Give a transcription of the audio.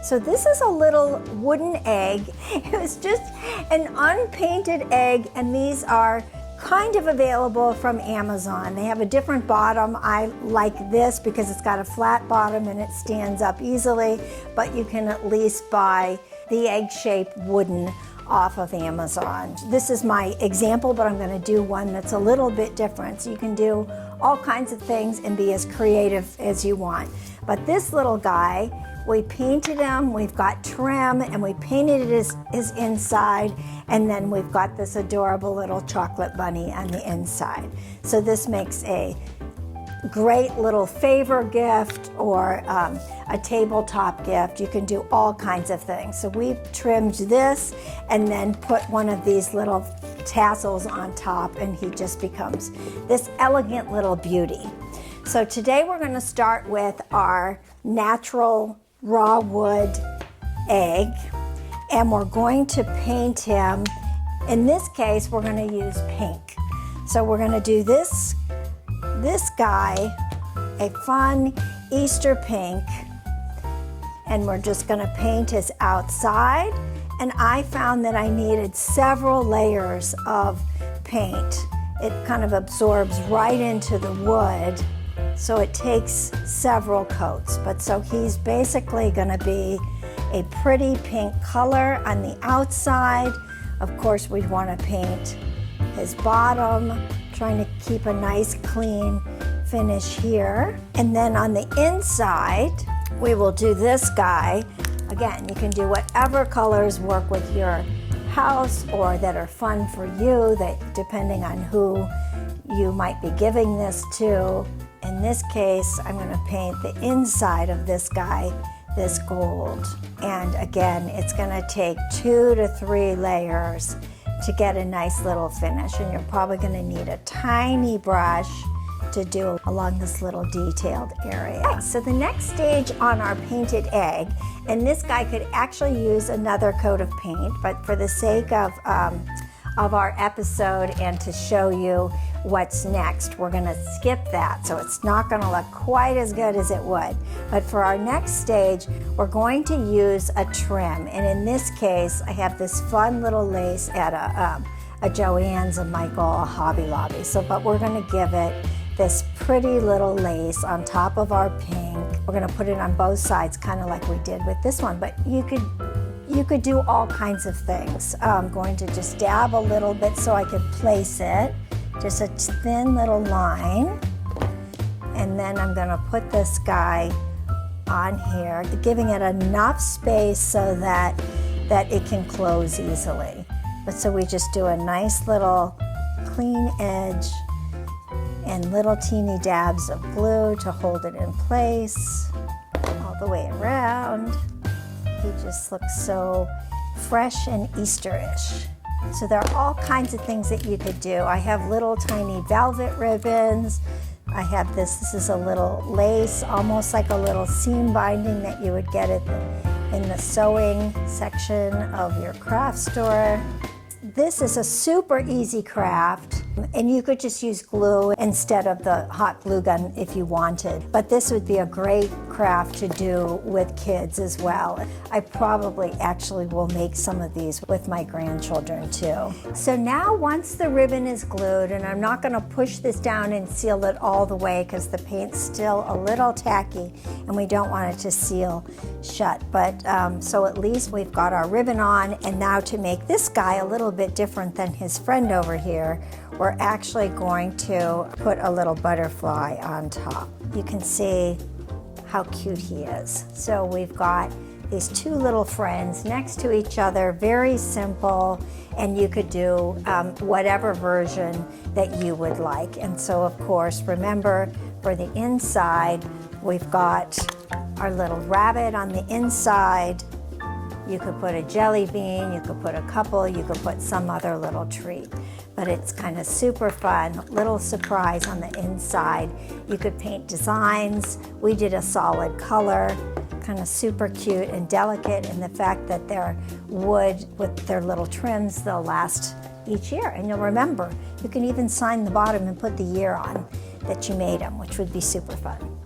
So this is a little wooden egg. It was just an unpainted egg, and these are kind of available from Amazon. They have a different bottom. I like this because it's got a flat bottom and it stands up easily, but you can at least buy the egg-shaped wooden off of Amazon. This is my example, but I'm going to do one that's a little bit different. So you can do all kinds of things and be as creative as you want. But this little guy, we painted him, we've got trim, and we painted his inside, and then we've got this adorable little chocolate bunny on the inside. So this makes a great little favor gift or a tabletop gift. You can do all kinds of things. So we've trimmed this and then put one of these little tassels on top, and he just becomes this elegant little beauty. So today we're going to start with our natural raw wood egg, and we're going to paint him. In this case, we're going to use pink. So we're going to do this guy a fun Easter pink, and we're just going to paint his outside. And I found that I needed several layers of paint. It kind of absorbs right into the wood, so it takes several coats. But so he's basically going to be a pretty pink color on the outside. Of course, we'd want to paint his bottom, trying to keep a nice clean finish here. And then on the inside, we will do this guy. Again, you can do whatever colors work with your house or that are fun for you, that depending on who you might be giving this to. In this case, I'm going to paint the inside of this guy this gold. And again, it's going to take 2 to 3 layers to get a nice little finish. And you're probably going to need a tiny brush to do along this little detailed area. Okay, so the next stage on our painted egg, and this guy could actually use another coat of paint, but for the sake of our episode and to show you what's next, we're going to skip that. So it's not going to look quite as good as it would. But for our next stage, we're going to use a trim. And in this case, I have this fun little lace at a Joann's, a Michael, a Hobby Lobby. So, but we're going to give it this pretty little lace on top of our pink. We're going to put it on both sides, kind of like we did with this one. But you could do all kinds of things. I'm going to just dab a little bit so I could place it. Just a thin little line. And then I'm going to put this guy on here, giving it enough space so that it can close easily. But so we just do a nice little clean edge and little teeny dabs of glue to hold it in place all the way around. He just looks so fresh and Easterish. So there are all kinds of things that you could do. I have little tiny velvet ribbons. I have this is a little lace, almost like a little seam binding that you would get in the sewing section of your craft store. This is a super easy craft, and you could just use glue instead of the hot glue gun if you wanted. But this would be a great craft to do with kids as well. I probably actually will make some of these with my grandchildren too. So now once the ribbon is glued, and I'm not going to push this down and seal it all the way because the paint's still a little tacky and we don't want it to seal shut. But so at least we've got our ribbon on, and now to make this guy a little bit different than his friend over here, we're actually going to put a little butterfly on top. You can see how cute he is. So we've got these two little friends next to each other, very simple, and you could do whatever version that you would like. And so of course, remember, for the inside, we've got our little rabbit on the inside. You could put a jelly bean, you could put a couple, you could put some other little treat. But it's kind of super fun, little surprise on the inside. You could paint designs. We did a solid color, kind of super cute and delicate, and the fact that they're wood with their little trims, they'll last each year. And you'll remember, you can even sign the bottom and put the year on that you made them, which would be super fun.